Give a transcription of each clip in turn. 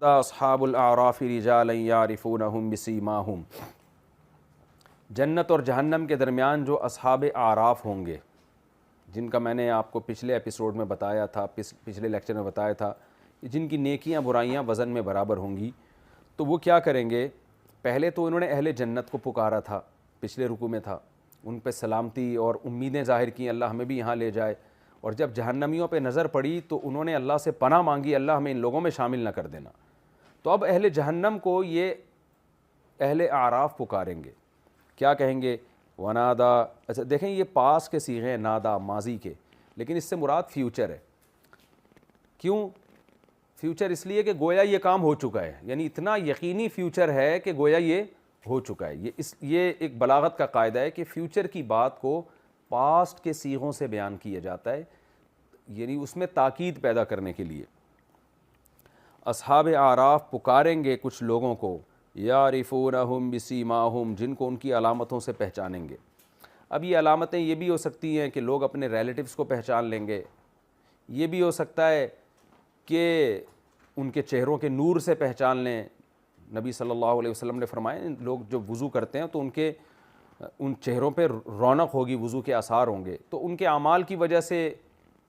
اصحاب الاعراف رجالا یعرفونہم بسیماہم، جنت اور جہنم کے درمیان جو اصحاب اعراف ہوں گے، جن کا میں نے آپ کو پچھلے ایپیسوڈ میں بتایا تھا، پچھلے لیکچر میں بتایا تھا، جن کی نیکیاں برائیاں وزن میں برابر ہوں گی، تو وہ کیا کریں گے؟ پہلے تو انہوں نے اہل جنت کو پکارا تھا، پچھلے رکوع میں تھا، ان پہ سلامتی اور امیدیں ظاہر کیں اللہ ہمیں بھی یہاں لے جائے، اور جب جہنمیوں پہ نظر پڑی تو انہوں نے اللہ سے پناہ مانگی، اللہ ہمیں ان لوگوں میں شامل نہ کر دینا۔ تو اب اہل جہنم کو یہ اہل اعراف پکاریں گے، کیا کہیں گے؟ ونادا، اچھا دیکھیں یہ پاس کے صیغے ہیں، نادا ماضی کے، لیکن اس سے مراد فیوچر ہے۔ کیوں فیوچر؟ اس لیے کہ گویا یہ کام ہو چکا ہے، یعنی اتنا یقینی فیوچر ہے کہ گویا یہ ہو چکا ہے۔ یہ ایک بلاغت کا قاعدہ ہے کہ فیوچر کی بات کو پاسٹ کے صیغوں سے بیان کیا جاتا ہے، یعنی اس میں تاکید پیدا کرنے کے لیے۔ اصحاب اعراف پکاریں گے کچھ لوگوں کو، یعرفونہم بسیماہم، جن کو ان کی علامتوں سے پہچانیں گے۔ اب یہ علامتیں یہ بھی ہو سکتی ہیں کہ لوگ اپنے ریلیٹیوز کو پہچان لیں گے، یہ بھی ہو سکتا ہے کہ ان کے چہروں کے نور سے پہچان لیں۔ نبی صلی اللہ علیہ وسلم نے فرمایا لوگ جو وضو کرتے ہیں تو ان چہروں پہ رونق ہوگی، وضو کے آثار ہوں گے، تو ان کے اعمال کی وجہ سے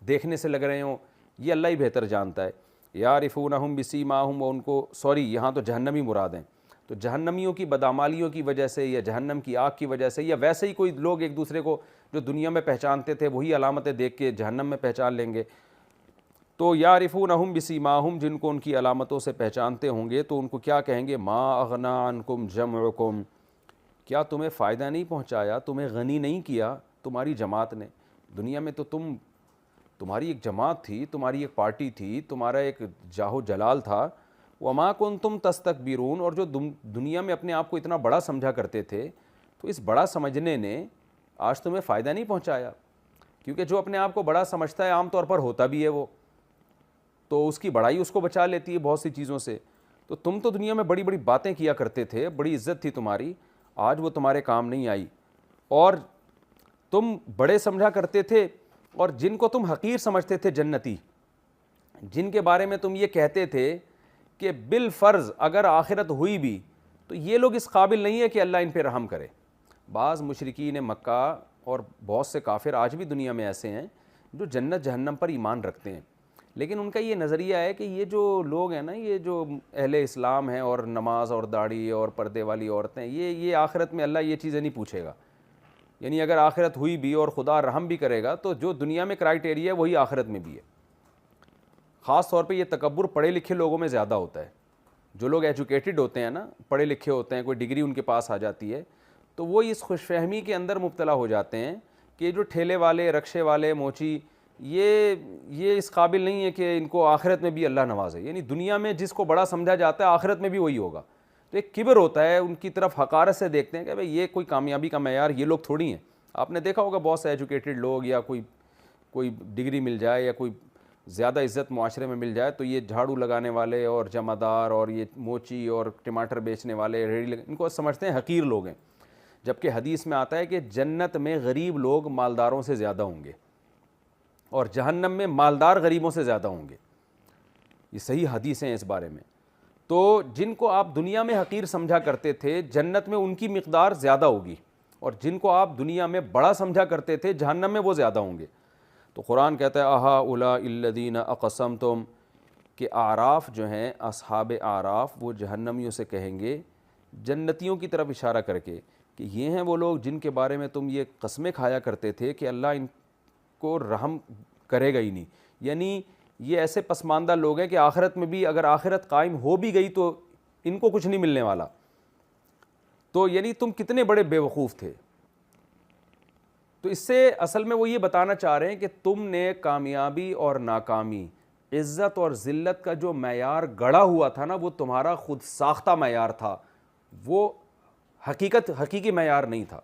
دیکھنے سے لگ رہے ہوں، یہ اللہ ہی بہتر جانتا ہے۔ یعرفونہم بسیماہم، ان کو یہاں تو جہنمی مراد ہیں، تو جہنمیوں کی بدعمالیوں کی وجہ سے یا جہنم کی آگ کی وجہ سے، یا ویسے ہی کوئی لوگ ایک دوسرے کو جو دنیا میں پہچانتے تھے وہی علامتیں دیکھ کے جہنم میں پہچان لیں گے۔ تو یعرفونہم بسیماہم، جن کو ان کی علامتوں سے پہچانتے ہوں گے تو ان کو کیا کہیں گے؟ ما اغنی عنکم جمعکم، کیا تمہیں فائدہ نہیں پہنچایا، تمہیں غنی نہیں کیا تمہاری جماعت نے؟ دنیا میں تو تمہاری ایک جماعت تھی، تمہاری ایک پارٹی تھی، تمہارا ایک جاہ و جلال تھا۔ وما کنتم تستکبرون، اور جو دنیا میں اپنے آپ کو اتنا بڑا سمجھا کرتے تھے، تو اس بڑا سمجھنے نے آج تمہیں فائدہ نہیں پہنچایا، کیونکہ جو اپنے آپ کو بڑا سمجھتا ہے عام طور پر ہوتا بھی ہے وہ، تو اس کی بڑائی اس کو بچا لیتی ہے بہت سی چیزوں سے۔ تو تم تو دنیا میں بڑی بڑی باتیں کیا کرتے تھے، بڑی عزت تھی تمہاری، آج وہ تمہارے کام نہیں آئی، اور تم بڑے سمجھا کرتے تھے، اور جن کو تم حقیر سمجھتے تھے جنتی، جن کے بارے میں تم یہ کہتے تھے کہ بالفرض اگر آخرت ہوئی بھی تو یہ لوگ اس قابل نہیں ہے کہ اللہ ان پہ رحم کرے۔ بعض مشرکین مکہ اور بہت سے کافر آج بھی دنیا میں ایسے ہیں جو جنت جہنم پر ایمان رکھتے ہیں، لیکن ان کا یہ نظریہ ہے کہ یہ جو لوگ ہیں نا، یہ جو اہل اسلام ہیں اور نماز اور داڑھی اور پردے والی عورتیں، یہ آخرت میں اللہ یہ چیزیں نہیں پوچھے گا، یعنی اگر آخرت ہوئی بھی اور خدا رحم بھی کرے گا تو جو دنیا میں کرائٹیریا ہے وہی آخرت میں بھی ہے۔ خاص طور پہ یہ تکبر پڑھے لکھے لوگوں میں زیادہ ہوتا ہے، جو لوگ ایجوکیٹڈ ہوتے ہیں نا، پڑھے لکھے ہوتے ہیں، کوئی ڈگری ان کے پاس آ جاتی ہے، تو وہ اس خوش فہمی کے اندر مبتلا ہو جاتے ہیں کہ جو ٹھیلے والے، رکشے والے، موچی، یہ اس قابل نہیں ہے کہ ان کو آخرت میں بھی اللہ نوازے، یعنی دنیا میں جس کو بڑا سمجھا جاتا ہے آخرت میں بھی وہی ہوگا۔ تو ایک کبر ہوتا ہے، ان کی طرف حقارت سے دیکھتے ہیں کہ بھئی یہ کوئی کامیابی کا معیار یہ لوگ تھوڑی ہیں۔ آپ نے دیکھا ہوگا بہت سے ایجوکیٹڈ لوگ، یا کوئی ڈگری مل جائے یا کوئی زیادہ عزت معاشرے میں مل جائے تو یہ جھاڑو لگانے والے اور جمع دار اور یہ موچی اور ٹماٹر بیچنے والے، ان کو سمجھتے ہیں حقیر لوگ ہیں، جبکہ حدیث میں آتا ہے کہ جنت میں غریب لوگ مالداروں سے زیادہ ہوں گے اور جہنم میں مالدار غریبوں سے زیادہ ہوں گے۔ یہ صحیح حدیث ہیں اس بارے میں۔ تو جن کو آپ دنیا میں حقیر سمجھا کرتے تھے جنت میں ان کی مقدار زیادہ ہوگی، اور جن کو آپ دنیا میں بڑا سمجھا کرتے تھے جہنم میں وہ زیادہ ہوں گے۔ تو قرآن کہتا ہے اہؤلاء الذین اقسمتم، کہ اعراف جو ہیں، اصحاب اعراف، وہ جہنمیوں سے کہیں گے جنتیوں کی طرف اشارہ کر کے کہ یہ ہیں وہ لوگ جن کے بارے میں تم یہ قسمیں کھایا کرتے تھے کہ اللہ ان کو رحم کرے گا ہی نہیں، یعنی یہ ایسے پسماندہ لوگ ہیں کہ آخرت میں بھی اگر آخرت قائم ہو بھی گئی تو ان کو کچھ نہیں ملنے والا۔ تو یعنی تم کتنے بڑے بے وقوف تھے۔ تو اس سے اصل میں وہ یہ بتانا چاہ رہے ہیں کہ تم نے کامیابی اور ناکامی، عزت اور ذلت کا جو معیار گڑھا ہوا تھا نا، وہ تمہارا خود ساختہ معیار تھا، وہ حقیقی معیار نہیں تھا۔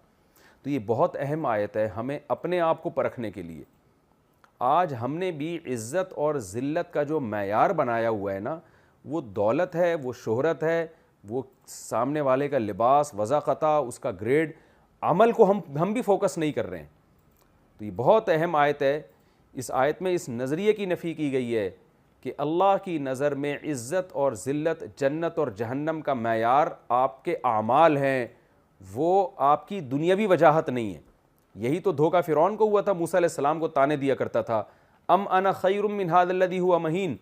تو یہ بہت اہم آیت ہے ہمیں اپنے آپ کو پرکھنے کے لیے۔ آج ہم نے بھی عزت اور ذلت کا جو معیار بنایا ہوا ہے نا، وہ دولت ہے، وہ شہرت ہے، وہ سامنے والے کا لباس، وضاقتہ، اس کا گریڈ، عمل کو ہم بھی فوکس نہیں کر رہے ہیں۔ تو یہ بہت اہم آیت ہے۔ اس آیت میں اس نظریے کی نفی کی گئی ہے کہ اللہ کی نظر میں عزت اور ذلت، جنت اور جہنم کا معیار آپ کے اعمال ہیں، وہ آپ کی دنیاوی وجاہت نہیں ہے۔ یہی تو دھوکہ فرعون کو ہوا تھا، موسیٰ علیہ السلام کو طعنے دیا کرتا تھا، ام انا خیر من ھذا الذی ھوا مہین،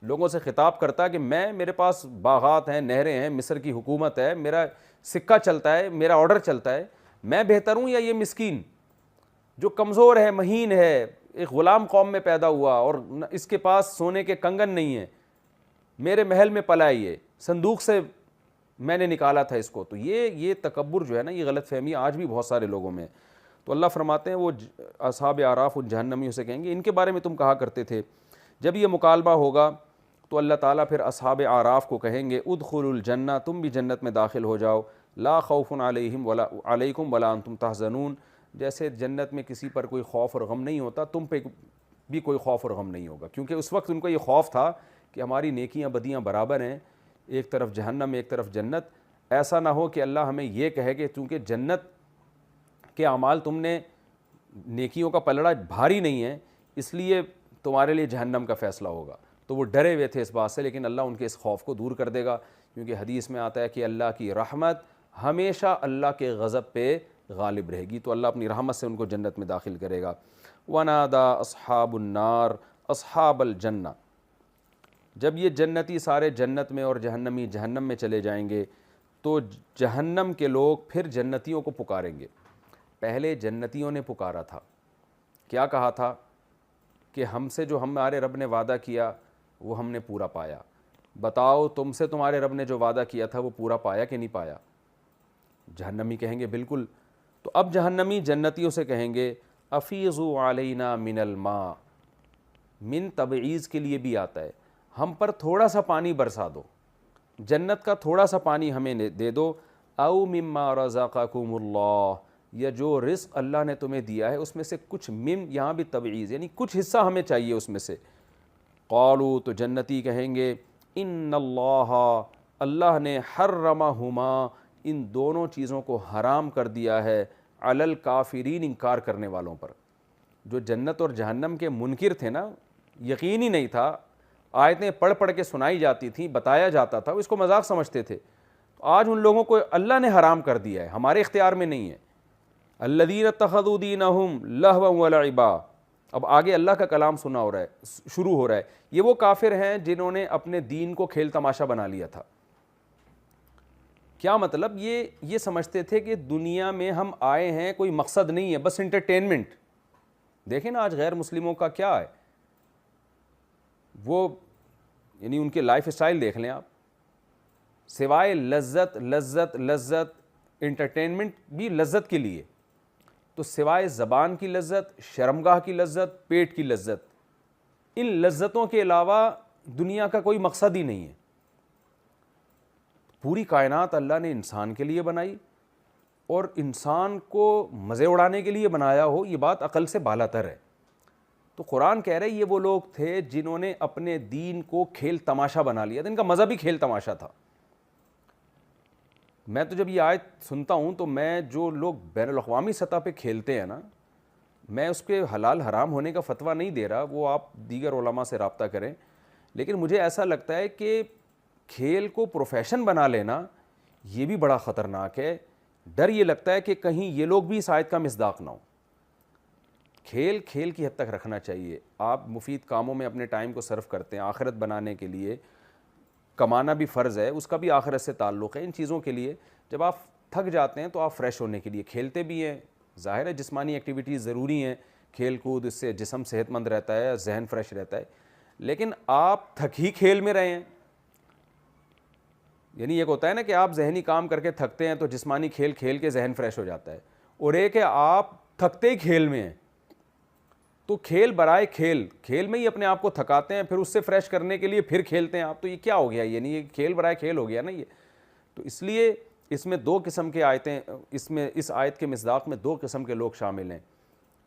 لوگوں سے خطاب کرتا کہ میرے پاس باغات ہیں، نہریں ہیں، مصر کی حکومت ہے، میرا سکہ چلتا ہے، میرا آرڈر چلتا ہے، میں بہتر ہوں یا یہ مسکین جو کمزور ہے، مہین ہے، ایک غلام قوم میں پیدا ہوا اور اس کے پاس سونے کے کنگن نہیں ہیں، میرے محل میں پلا یہ صندوق سے میں نے نکالا تھا اس کو۔ تو یہ تکبر جو ہے نا، یہ غلط فہمی آج بھی بہت سارے لوگوں میں ہے۔ تو اللہ فرماتے ہیں وہ اصحاب اعراف ان جہنمیوں سے کہیں گے ان کے بارے میں تم کہا کرتے تھے۔ جب یہ مکالمہ ہوگا تو اللہ تعالیٰ پھر اصحاب اعراف کو کہیں گے ادخلوا الجنہ، تم بھی جنت میں داخل ہو جاؤ، لا خوف علیکم ولا انتم تحزنون، جیسے جنت میں کسی پر کوئی خوف اور غم نہیں ہوتا، تم پہ بھی کوئی خوف اور غم نہیں ہوگا، کیونکہ اس وقت ان کو یہ خوف تھا کہ ہماری نیکیاں بدیاں برابر ہیں، ایک طرف جہنم ایک طرف جنت، ایسا نہ ہو کہ اللہ ہمیں یہ کہے کہ چونکہ جنت کے اعمال تم نے نیکیوں کا پلڑا بھاری نہیں ہے اس لیے تمہارے لیے جہنم کا فیصلہ ہوگا۔ تو وہ ڈرے ہوئے تھے اس بات سے، لیکن اللہ ان کے اس خوف کو دور کر دے گا، کیونکہ حدیث میں آتا ہے کہ اللہ کی رحمت ہمیشہ اللہ کے غضب پہ غالب رہے گی، تو اللہ اپنی رحمت سے ان کو جنت میں داخل کرے گا۔ وَنَادَى أَصْحَابُ النَّارِ أَصْحَابَ الْجَنَّةِ، جب یہ جنتی سارے جنت میں اور جہنمی جہنم میں چلے جائیں گے تو جہنم کے لوگ پھر جنتیوں کو پکاریں گے۔ پہلے جنتیوں نے پکارا تھا، کیا کہا تھا کہ ہم سے جو ہمارے رب نے وعدہ کیا وہ ہم نے پورا پایا، بتاؤ تم سے تمہارے رب نے جو وعدہ کیا تھا وہ پورا پایا کہ نہیں پایا؟ جہنمی کہیں گے بالکل۔ تو اب جہنمی جنتیوں سے کہیں گے افیضوا علینا من الماء، من تبعیض کے لیے بھی آتا ہے، ہم پر تھوڑا سا پانی برسا دو، جنت کا تھوڑا سا پانی ہمیں دے دو، او مما رزقکم اللہ، یا جو رزق اللہ نے تمہیں دیا ہے اس میں سے کچھ، یہاں بھی تبعیض یعنی کچھ حصہ ہمیں چاہیے اس میں سے۔ قالوا، تو جنتی کہیں گے ان اللہ نے حرمہما، ان دونوں چیزوں کو حرام کر دیا ہے، علی الکافرین، انکار کرنے والوں پر۔ جو جنت اور جہنم کے منکر تھے نا، یقین ہی نہیں تھا، آیتیں پڑھ پڑھ کے سنائی جاتی تھیں، بتایا جاتا تھا، وہ اس کو مذاق سمجھتے تھے، آج ان لوگوں کو اللہ نے حرام کر دیا ہے، ہمارے اختیار میں نہیں ہے۔ الذین اتخذوا دینہم لہوا ولعبا، اب آگے اللہ کا کلام شروع ہو رہا ہے، یہ وہ کافر ہیں جنہوں نے اپنے دین کو کھیل تماشا بنا لیا تھا۔ کیا مطلب؟ یہ سمجھتے تھے کہ دنیا میں ہم آئے ہیں، کوئی مقصد نہیں ہے، بس انٹرٹینمنٹ۔ دیکھیں نا آج غیر مسلموں کا کیا ہے، وہ یعنی ان کے لائف اسٹائل دیکھ لیں آپ، سوائے لذت لذت لذت، انٹرٹینمنٹ بھی لذت کے لیے، تو سوائے زبان کی لذت، شرمگاہ کی لذت، پیٹ کی لذت، ان لذتوں کے علاوہ دنیا کا کوئی مقصد ہی نہیں ہے۔ پوری کائنات اللہ نے انسان کے لیے بنائی، اور انسان کو مزے اڑانے کے لیے بنایا ہو، یہ بات عقل سے بالا تر ہے۔ تو قرآن کہہ رہے یہ وہ لوگ تھے جنہوں نے اپنے دین کو کھیل تماشا بنا لیا تھا، ان کا مذہب ہی کھیل تماشا تھا۔ میں تو جب یہ آیت سنتا ہوں تو میں جو لوگ بین الاقوامی سطح پہ کھیلتے ہیں نا، میں اس کے حلال حرام ہونے کا فتویٰ نہیں دے رہا، وہ آپ دیگر علماء سے رابطہ کریں، لیکن مجھے ایسا لگتا ہے کہ کھیل کو پروفیشن بنا لینا یہ بھی بڑا خطرناک ہے۔ ڈر یہ لگتا ہے کہ کہیں یہ لوگ بھی اس آیت کا مصداق نہ ہو۔ کھیل کھیل کی حد تک رکھنا چاہیے، آپ مفید کاموں میں اپنے ٹائم کو صرف کرتے ہیں، آخرت بنانے کے لیے، کمانا بھی فرض ہے، اس کا بھی آخرت سے تعلق ہے، ان چیزوں کے لیے جب آپ تھک جاتے ہیں تو آپ فریش ہونے کے لیے کھیلتے بھی ہیں۔ ظاہر ہے جسمانی ایکٹیویٹیز ضروری ہیں، کھیل کود، اس سے جسم صحت مند رہتا ہے، ذہن فریش رہتا ہے، لیکن آپ تھک ہی کھیل میں رہے ہیں۔ یعنی ایک ہوتا ہے نا کہ آپ ذہنی کام کر کے تھکتے ہیں تو جسمانی کھیل کھیل کے ذہن فریش ہو جاتا ہے، اور ایک ہے آپ تھکتے ہی کھیل میں ہیں، تو کھیل برائے کھیل میں ہی اپنے آپ کو تھکاتے ہیں، پھر اس سے فریش کرنے کے لیے پھر کھیلتے ہیں آپ، تو یہ کیا ہو گیا؟ یعنی یہ کھیل برائے کھیل ہو گیا نا یہ۔ تو اس لیے اس میں دو قسم کے آیتیں، اس آیت کے مصداق میں دو قسم کے لوگ شامل ہیں۔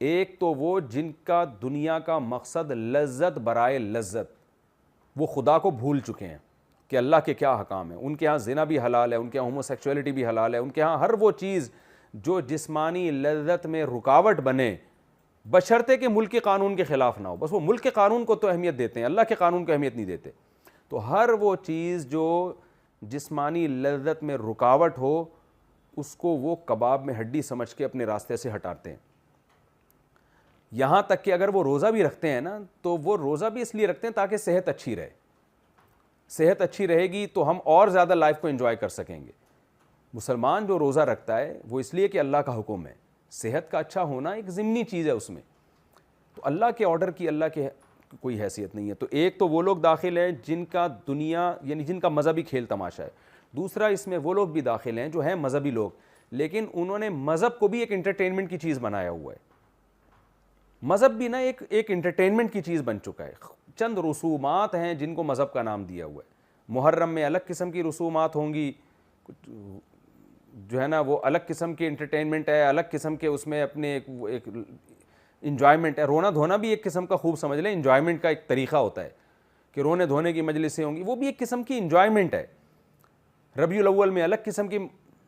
ایک تو وہ جن کا دنیا کا مقصد لذت برائے لذت، وہ خدا کو بھول چکے ہیں کہ اللہ کے کیا حکام ہیں، ان کے ہاں زنا بھی حلال ہے، ان کے ہاں ہوموسیکچولیٹی بھی حلال ہے، ان کے ہاں ہر وہ چیز جو جسمانی لذت میں رکاوٹ بنے بشرطے کہ ملک کے قانون کے خلاف نہ ہو. بس وہ ملک کے قانون کو تو اہمیت دیتے ہیں, اللہ کے قانون کو اہمیت نہیں دیتے. تو ہر وہ چیز جو جسمانی لذت میں رکاوٹ ہو اس کو وہ کباب میں ہڈی سمجھ کے اپنے راستے سے ہٹاتے ہیں. یہاں تک کہ اگر وہ روزہ بھی رکھتے ہیں نا تو وہ روزہ بھی اس لیے رکھتے ہیں تاکہ صحت اچھی رہے. صحت اچھی رہے گی تو ہم اور زیادہ لائف کو انجوائے کر سکیں گے. مسلمان جو روزہ رکھتا ہے وہ اس لیے کہ اللہ کا حکم ہے. صحت کا اچھا ہونا ایک ضمنی چیز ہے اس میں, تو اللہ کے آرڈر کی اللہ کے کوئی حیثیت نہیں ہے. تو ایک تو وہ لوگ داخل ہیں جن کا دنیا یعنی جن کا مذہبی کھیل تماشا ہے. دوسرا اس میں وہ لوگ بھی داخل ہیں جو ہیں مذہبی لوگ, لیکن انہوں نے مذہب کو بھی ایک انٹرٹینمنٹ کی چیز بنایا ہوا ہے. مذہب بھی نا ایک انٹرٹینمنٹ کی چیز بن چکا ہے. چند رسومات ہیں جن کو مذہب کا نام دیا ہوا ہے. محرم میں الگ قسم کی رسومات ہوں گی, جو ہے نا وہ الگ قسم کے انٹرٹینمنٹ ہے, الگ قسم کے اس میں اپنے ایک انجوائمنٹ ہے. رونا دھونا بھی ایک قسم کا خوب سمجھ لیں انجوائمنٹ کا ایک طریقہ ہوتا ہے کہ رونے دھونے کی مجلسیں ہوں گی, وہ بھی ایک قسم کی انجوائمنٹ ہے. ربیع الاول میں الگ قسم کی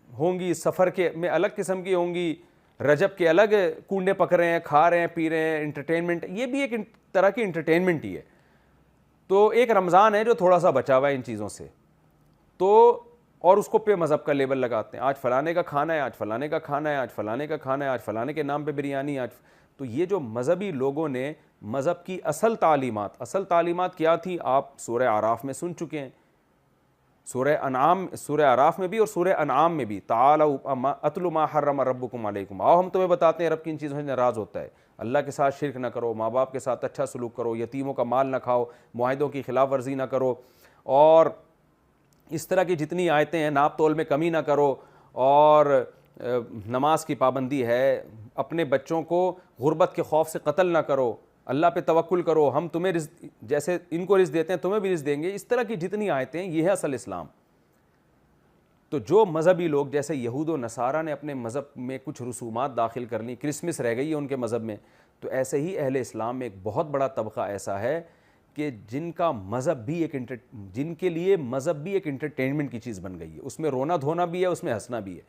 ہوں گی, سفر کے میں الگ قسم کی ہوں گی, رجب کے الگ کنڈے پک رہے ہیں, کھا رہے ہیں, پی رہے ہیں, انٹرٹینمنٹ, یہ بھی ایک طرح کی انٹرٹینمنٹ ہی ہے. تو ایک رمضان ہے جو تھوڑا سا بچا ہوا ہے ان چیزوں سے, تو اور اس کو پہ مذہب کا لیبل لگاتے ہیں. آج فلانے کا کھانا ہے, آج فلانے کا کھانا ہے, آج فلانے کا کھانا ہے, آج فلانے کے نام پہ بریانی, آج. تو یہ جو مذہبی لوگوں نے مذہب کی اصل تعلیمات کیا تھی آپ سورہ اعراف میں سن چکے ہیں. سورہ اعراف میں بھی اور سورہ انعام میں بھی, تعالوا اتل ما حرم ربکم علیکم, آؤ ہم تمہیں بتاتے ہیں رب کن چیزوں سے ناراض ہوتا ہے. اللہ کے ساتھ شرک نہ کرو, ماں باپ کے ساتھ اچھا سلوک کرو, یتیموں کا مال نہ کھاؤ, معاہدوں کی خلاف ورزی نہ کرو, اور اس طرح کی جتنی آیتیں ہیں, ناپ تول میں کمی نہ کرو, اور نماز کی پابندی ہے, اپنے بچوں کو غربت کے خوف سے قتل نہ کرو, اللہ پہ توکل کرو, ہم تمہیں رزق جیسے ان کو رزق دیتے ہیں تمہیں بھی رزق دیں گے. اس طرح کی جتنی آیتیں ہیں یہ ہے اصل اسلام. تو جو مذہبی لوگ جیسے یہود و نصارہ نے اپنے مذہب میں کچھ رسومات داخل کرنی, کرسمس رہ گئی ہے ان کے مذہب میں, تو ایسے ہی اہل اسلام میں ایک بہت بڑا طبقہ ایسا ہے کہ جن کا مذہب بھی جن کے لیے مذہب بھی ایک انٹرٹینمنٹ کی چیز بن گئی ہے. اس میں رونا دھونا بھی ہے, اس میں ہنسنا بھی ہے.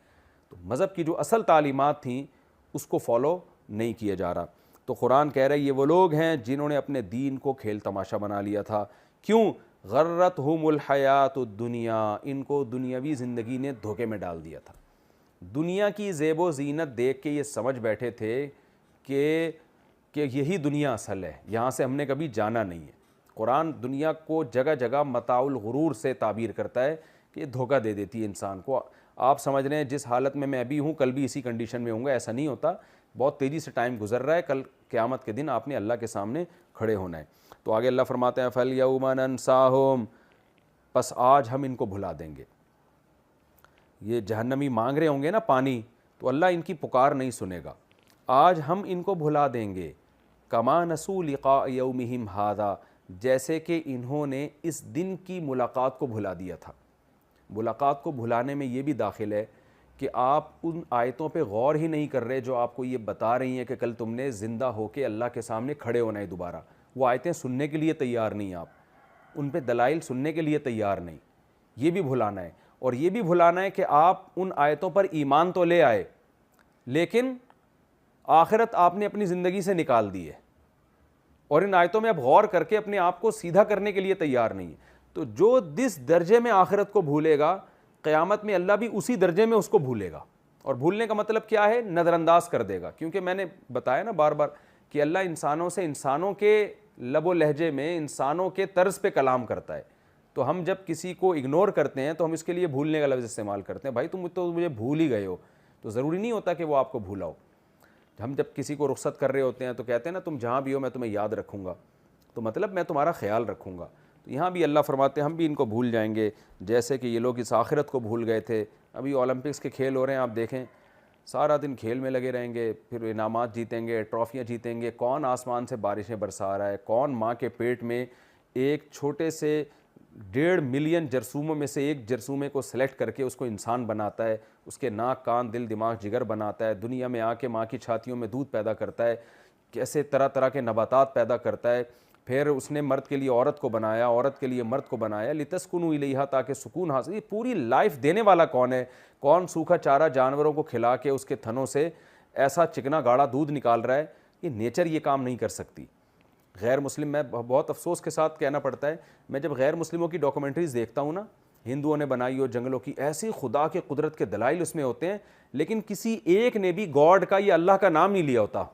تو مذہب کی جو اصل تعلیمات تھیں اس کو فالو نہیں کیا جا رہا. تو قرآن کہہ رہا ہے یہ وہ لوگ ہیں جنہوں نے اپنے دین کو کھیل تماشا بنا لیا تھا. کیوں؟ غرتہم الحیات الدنیا, ان کو دنیاوی زندگی نے دھوکے میں ڈال دیا تھا. دنیا کی زیب و زینت دیکھ کے یہ سمجھ بیٹھے تھے کہ یہی دنیا اصل ہے, یہاں سے ہم نے کبھی جانا نہیں ہے. قرآن دنیا کو جگہ جگہ متاع الغرور سے تعبیر کرتا ہے کہ یہ دھوکہ دے دیتی ہے انسان کو. آپ سمجھ رہے ہیں جس حالت میں ابھی ہوں کل بھی اسی کنڈیشن میں ہوں گا, ایسا نہیں ہوتا. بہت تیزی سے ٹائم گزر رہا ہے, کل قیامت کے دن آپ نے اللہ کے سامنے کھڑے ہونا ہے. تو آگے اللہ فرماتے ہیں فَالْيَوْمَ نَنْسَاهُمْ, پس آج ہم ان کو بھلا دیں گے. یہ جہنمی مانگ رہے ہوں گے نا پانی, تو اللہ ان کی پکار نہیں سنے گا. آج ہم ان کو بھلا دیں گے. کما نسوا لقاء یومہم ھذا, جیسے کہ انہوں نے اس دن کی ملاقات کو بھلا دیا تھا. ملاقات کو بھلانے میں یہ بھی داخل ہے کہ آپ ان آیتوں پہ غور ہی نہیں کر رہے جو آپ کو یہ بتا رہی ہیں کہ کل تم نے زندہ ہو کے اللہ کے سامنے کھڑے ہونا ہے دوبارہ. وہ آیتیں سننے کے لیے تیار نہیں, آپ ان پہ دلائل سننے کے لیے تیار نہیں. یہ بھی بھلانا ہے. اور یہ بھی بھلانا ہے کہ آپ ان آیتوں پر ایمان تو لے آئے لیکن آخرت آپ نے اپنی زندگی سے نکال دی ہے, اور ان آیتوں میں اب غور کر کے اپنے آپ کو سیدھا کرنے کے لیے تیار نہیں ہے. تو جو جس درجے میں آخرت کو بھولے گا, قیامت میں اللہ بھی اسی درجے میں اس کو بھولے گا. اور بھولنے کا مطلب کیا ہے؟ نظر انداز کر دے گا. کیونکہ میں نے بتایا نا بار بار کہ اللہ انسانوں سے انسانوں کے لب و لہجے میں, انسانوں کے طرز پہ کلام کرتا ہے. تو ہم جب کسی کو اگنور کرتے ہیں تو ہم اس کے لیے بھولنے کا لفظ استعمال کرتے ہیں. بھائی تم تو مجھے بھول ہی گئے ہو, تو ضروری نہیں ہوتا کہ وہ آپ کو بھولا ہو. ہم جب کسی کو رخصت کر رہے ہوتے ہیں تو کہتے ہیں نا تم جہاں بھی ہو میں تمہیں یاد رکھوں گا, تو مطلب میں تمہارا خیال رکھوں گا. تو یہاں بھی اللہ فرماتے ہیں ہم بھی ان کو بھول جائیں گے جیسے کہ یہ لوگ اس آخرت کو بھول گئے تھے. ابھی اولمپکس کے کھیل ہو رہے ہیں, آپ دیکھیں سارا دن کھیل میں لگے رہیں گے, پھر انعامات جیتیں گے, ٹرافیاں جیتیں گے. کون آسمان سے بارشیں برسا رہا ہے, کون ماں کے پیٹ میں ایک چھوٹے سے 1.5 ملین جرثوموں میں سے ایک جرثومے کو سلیکٹ کر کے اس کو انسان بناتا ہے, اس کے ناک کان دل دماغ جگر بناتا ہے, دنیا میں آ کے ماں کی چھاتیوں میں دودھ پیدا کرتا ہے, کیسے طرح طرح کے نباتات پیدا کرتا ہے. پھر اس نے مرد کے لیے عورت کو بنایا, عورت کے لیے مرد کو بنایا, لتسکنوا الیہا, تاکہ سکون حاصل. یہ پوری لائف دینے والا کون ہے؟ کون سوکھا چارہ جانوروں کو کھلا کے اس کے تھنوں سے ایسا چکنا گاڑھا دودھ نکال رہا ہے یہ نیچر یہ کام نہیں کر سکتی. غیر مسلم, میں بہت افسوس کے ساتھ کہنا پڑتا ہے, میں جب غیر مسلموں کی ڈاکومنٹریز دیکھتا ہوں نا, ہندوؤں نے بنائی ہو جنگلوں کی, ایسی خدا کے قدرت کے دلائل اس میں ہوتے ہیں, لیکن کسی ایک نے بھی گاڈ کا یا اللہ کا نام نہیں لیا ہوتا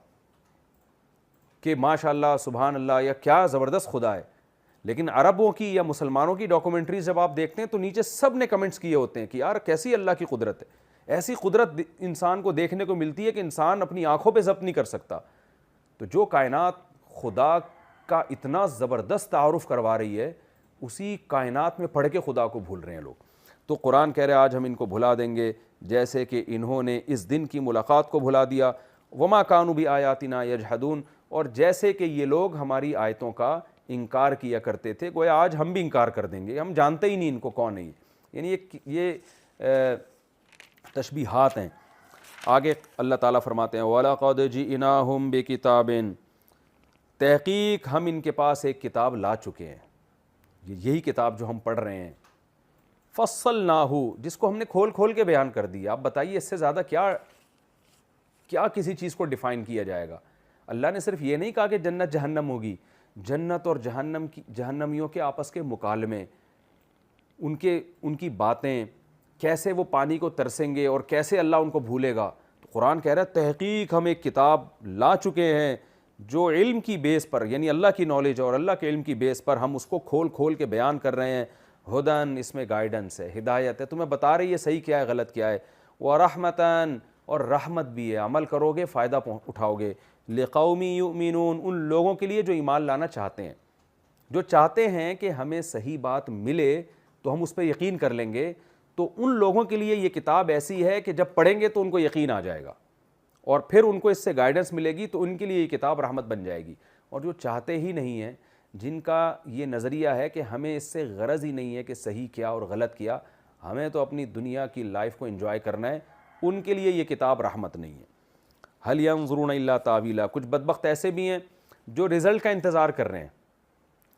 کہ ماشاء اللہ سبحان اللہ یا کیا زبردست خدا ہے. لیکن عربوں کی یا مسلمانوں کی ڈاکومنٹریز جب آپ دیکھتے ہیں تو نیچے سب نے کمنٹس کیے ہوتے ہیں کہ یار کیسی اللہ کی قدرت ہے. ایسی قدرت انسان کو دیکھنے کو ملتی ہے کہ انسان اپنی آنکھوں پہ ضبط نہیں کر سکتا. تو جو کائنات خدا کا اتنا زبردست تعارف کروا رہی ہے, اسی کائنات میں پڑھ کے خدا کو بھول رہے ہیں لوگ. تو قرآن کہہ رہے آج ہم ان کو بھلا دیں گے جیسے کہ انہوں نے اس دن کی ملاقات کو بھلا دیا. وما کانوا بآیاتنا یجحدون, اور جیسے کہ یہ لوگ ہماری آیتوں کا انکار کیا کرتے تھے, گویا آج ہم بھی انکار کر دیں گے, ہم جانتے ہی نہیں ان کو کون ہے. یعنی یہ تشبیہات ہیں. آگے اللہ تعالیٰ فرماتے ہیں وَلَقَدْ جِئْنَاهُمْ بِكِتَابٍ, تحقیق ہم ان کے پاس ایک کتاب لا چکے ہیں, یہی کتاب جو ہم پڑھ رہے ہیں, فَصَّلْنَاهُ, جس کو ہم نے کھول کھول کے بیان کر دیا. اب بتائیے اس سے زیادہ کیا کسی چیز کو ڈیفائن کیا جائے گا. اللہ نے صرف یہ نہیں کہا کہ جنت جہنم ہوگی, جنت اور جہنمیوں کے آپس کے مکالمے, ان کی باتیں, کیسے وہ پانی کو ترسیں گے اور کیسے اللہ ان کو بھولے گا. تو قرآن کہہ رہا ہے تحقیق ہم ایک کتاب لا چکے ہیں جو علم کی بیس پر, یعنی اللہ کی نالج اور اللہ کے علم کی بیس پر ہم اس کو کھول کھول کے بیان کر رہے ہیں. ہدن, اس میں گائیڈنس ہے, ہدایت ہے, تمہیں بتا رہی ہے صحیح کیا ہے غلط کیا ہے. ورحمتاً, اور رحمت بھی ہے, عمل کرو گے فائدہ اٹھاؤ گے. لقوم یؤمنون, ان لوگوں کے لیے جو ایمان لانا چاہتے ہیں, جو چاہتے ہیں کہ ہمیں صحیح بات ملے تو ہم اس پہ یقین کر لیں گے. تو ان لوگوں کے لیے یہ کتاب ایسی ہے کہ جب پڑھیں گے تو ان کو یقین آ جائے گا, اور پھر ان کو اس سے گائیڈنس ملے گی, تو ان کے لیے یہ کتاب رحمت بن جائے گی. اور جو چاہتے ہی نہیں ہیں, جن کا یہ نظریہ ہے کہ ہمیں اس سے غرض ہی نہیں ہے کہ صحیح کیا اور غلط کیا, ہمیں تو اپنی دنیا کی لائف کو انجوائے کرنا ہے, ان کے لیے یہ کتاب رحمت نہیں ہے. هل ينظرون الا تاویلا, کچھ بدبخت ایسے بھی ہیں جو رزلٹ کا انتظار کر رہے ہیں.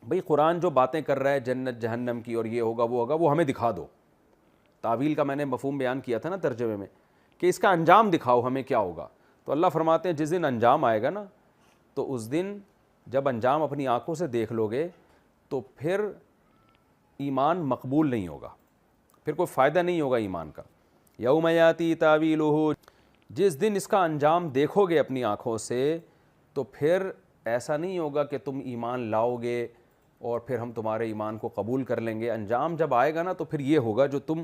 بھئی قرآن جو باتیں کر رہا ہے جنت جہنم کی اور یہ ہوگا وہ ہوگا, وہ ہمیں دکھا دو. تعویل کا میں نے مفہوم بیان کیا تھا نا ترجمے میں, کہ اس کا انجام دکھاؤ ہمیں کیا ہوگا. تو اللہ فرماتے ہیں جس دن انجام آئے گا نا, تو اس دن جب انجام اپنی آنکھوں سے دیکھ لو گے تو پھر ایمان مقبول نہیں ہوگا, پھر کوئی فائدہ نہیں ہوگا ایمان کا. یوم یاتی تاویلہ, جس دن اس کا انجام دیکھو گے اپنی آنکھوں سے تو پھر ایسا نہیں ہوگا کہ تم ایمان لاؤ گے اور پھر ہم تمہارے ایمان کو قبول کر لیں گے. انجام جب آئے گا نا تو پھر یہ ہوگا جو تم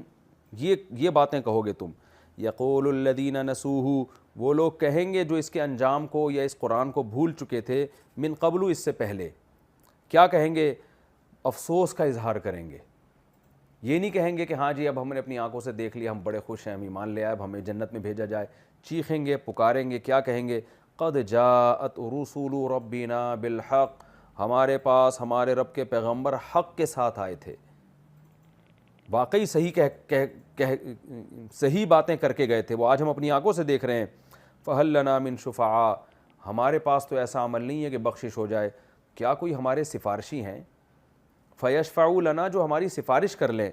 یہ باتیں کہو گے تم. یقول الذین نسوہ, وہ لوگ کہیں گے جو اس کے انجام کو یا اس قرآن کو بھول چکے تھے, من قبل, اس سے پہلے. کیا کہیں گے؟ افسوس کا اظہار کریں گے. یہ نہیں کہیں گے کہ ہاں جی اب ہم نے اپنی آنکھوں سے دیکھ لیا, ہم بڑے خوش ہیں, ہم ایمان لے آئے, اب ہمیں جنت میں بھیجا جائے. چیخیں گے, پکاریں گے, کیا کہیں گے؟ قد جاءت رسول ربنا بالحق, ہمارے پاس ہمارے رب کے پیغمبر حق کے ساتھ آئے تھے, واقعی صحیح باتیں کر کے گئے تھے, وہ آج ہم اپنی آنکھوں سے دیکھ رہے ہیں. فہل لنا من شفعاء, ہمارے پاس تو ایسا عمل نہیں ہے کہ بخشش ہو جائے, کیا کوئی ہمارے سفارشی ہیں؟ فیشفعوا لنا, جو ہماری سفارش کر لیں.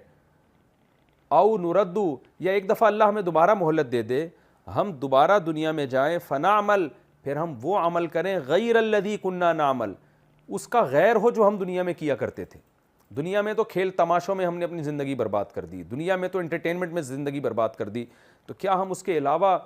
او نردو, یا ایک دفعہ اللہ ہمیں دوبارہ مہلت دے دے, ہم دوبارہ دنیا میں جائیں, فنعمل, پھر ہم وہ عمل کریں, غیر الذی کننا نعمل, اس کا غیر ہو جو ہم دنیا میں کیا کرتے تھے. دنیا میں تو کھیل تماشوں میں ہم نے اپنی زندگی برباد کر دی, دنیا میں تو انٹرٹینمنٹ میں زندگی برباد کر دی, تو کیا ہم اس کے علاوہ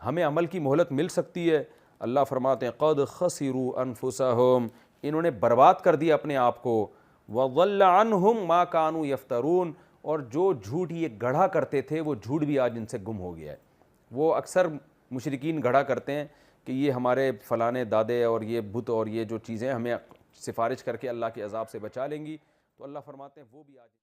ہمیں عمل کی مہلت مل سکتی ہے؟ اللہ فرماتے ہیں قد خسروا انفسہم, انہوں نے برباد کر دیا اپنے آپ کو. وضل عنہم ما کانوا یفترون, اور جو جھوٹ یہ گڑھا کرتے تھے وہ جھوٹ بھی آج ان سے گم ہو گیا ہے. وہ اکثر مشرکین گڑھا کرتے ہیں کہ یہ ہمارے فلانے دادے اور یہ بت اور یہ جو چیزیں ہمیں سفارش کر کے اللہ کے عذاب سے بچا لیں گی, تو اللہ فرماتے ہیں وہ بھی آج